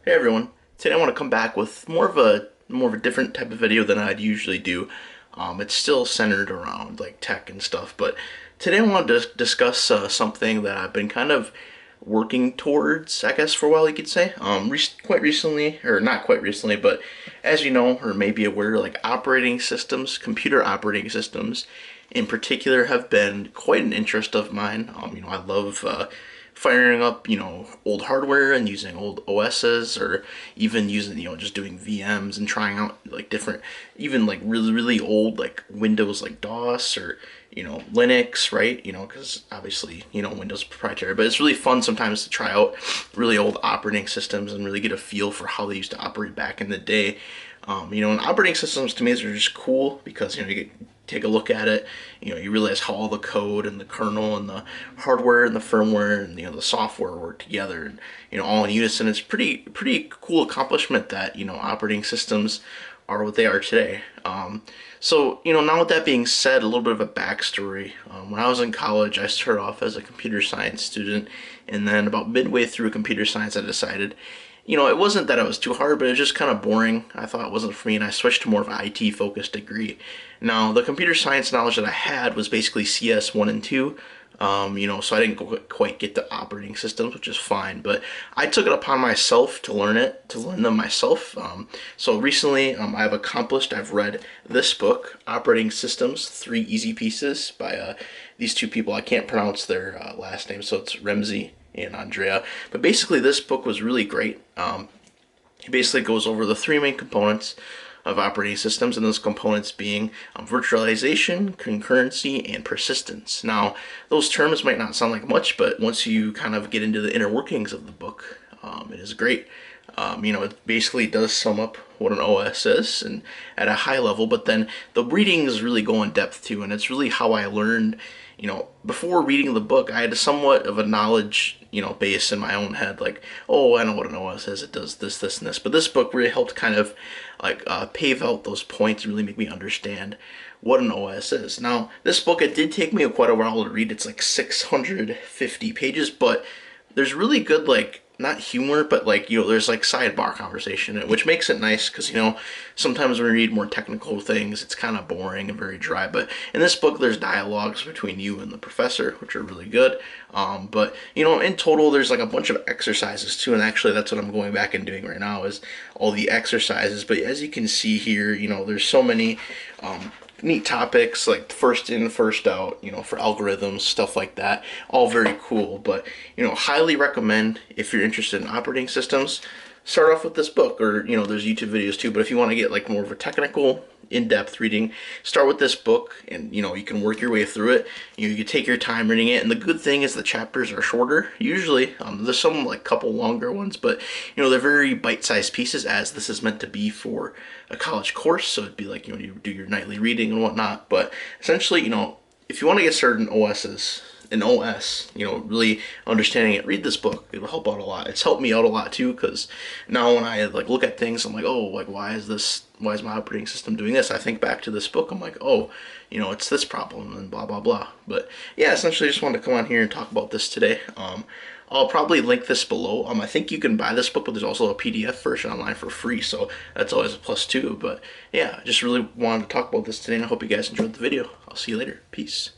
Hey everyone, today I want to come back with more of a different type of video than I'd usually do. It's still centered around like tech and stuff, but today I wanted to discuss something that I've been kind of working towards, I guess, for a while you could say. Quite recently, or not quite recently, but as you know, or maybe aware, like operating systems, computer operating systems, in particular, have been quite an interest of mine. I love firing up, old hardware and using old OSs, or even using, just doing VMs and trying out like different, even like really, really old like Windows like DOS or, Linux, right? Because obviously, Windows is proprietary, but it's really fun sometimes to try out really old operating systems and really get a feel for how they used to operate back in the day. And operating systems to me are just cool because, take a look at it, you realize how all the code and the kernel and the hardware and the firmware and the software work together, and all in unison. It's pretty cool accomplishment that operating systems are what they are today. So now with that being said, a little bit of a backstory. When I was in college, I started off as a computer science student, and then about midway through computer science, I decided it wasn't that it was too hard, but it was just kind of boring. I thought it wasn't for me, and I switched to more of an IT focused degree. Now, the computer science knowledge that I had was basically CS 1 and 2. So I didn't quite get the operating systems, which is fine, but I took it upon myself to learn them myself. So recently, I've read this book, Operating Systems, Three Easy Pieces, by these two people. I can't pronounce their last name, so it's Ramsey and Andrea. But basically, this book was really great. He basically goes over the three main components of operating systems, and those components being virtualization, concurrency, and persistence. Now, those terms might not sound like much, but once you kind of get into the inner workings of the book, it is great. It basically does sum up what an OS is and at a high level, but then the readings really go in depth too, and it's really how I learned. Before reading the book, I had somewhat of a knowledge, base in my own head, like, oh, I know what an OS is, it does this, this, and this. But this book really helped kind of like pave out those points and really make me understand what an OS is. Now, this book, it did take me quite a while to read. It's like 650 pages, but there's really good, like, not humor, but like, there's like sidebar conversation in it, which makes it nice because, sometimes when we read more technical things, it's kind of boring and very dry. But in this book, there's dialogues between you and the professor, which are really good. But, in total, there's like a bunch of exercises too. And actually, that's what I'm going back and doing right now is all the exercises. But as you can see here, there's so many neat topics like first in, first out, for algorithms, stuff like that. All very cool, but highly recommend if you're interested in operating systems, start off with this book, or there's YouTube videos too. But if you want to get like more of a technical, in-depth reading, start with this book, and you can work your way through it. You can take your time reading it, and the good thing is the chapters are shorter usually. There's some like couple longer ones, but they're very bite-sized pieces, as this is meant to be for a college course. So it'd be like you do your nightly reading and whatnot. But essentially, if you want to get started in OS, really understanding it, read this book. It'll help out a lot. It's helped me out a lot too, because now when I like look at things, I'm like, oh, like why is my operating system doing this? I think back to this book, I'm like, oh, it's this problem and blah blah blah. But yeah, essentially, I just wanted to come on here and talk about this today. I'll probably link this below. I think you can buy this book, but there's also a PDF version online for free, so that's always a plus too. But yeah, I just really wanted to talk about this today, and I hope you guys enjoyed the video. I'll see you later. Peace.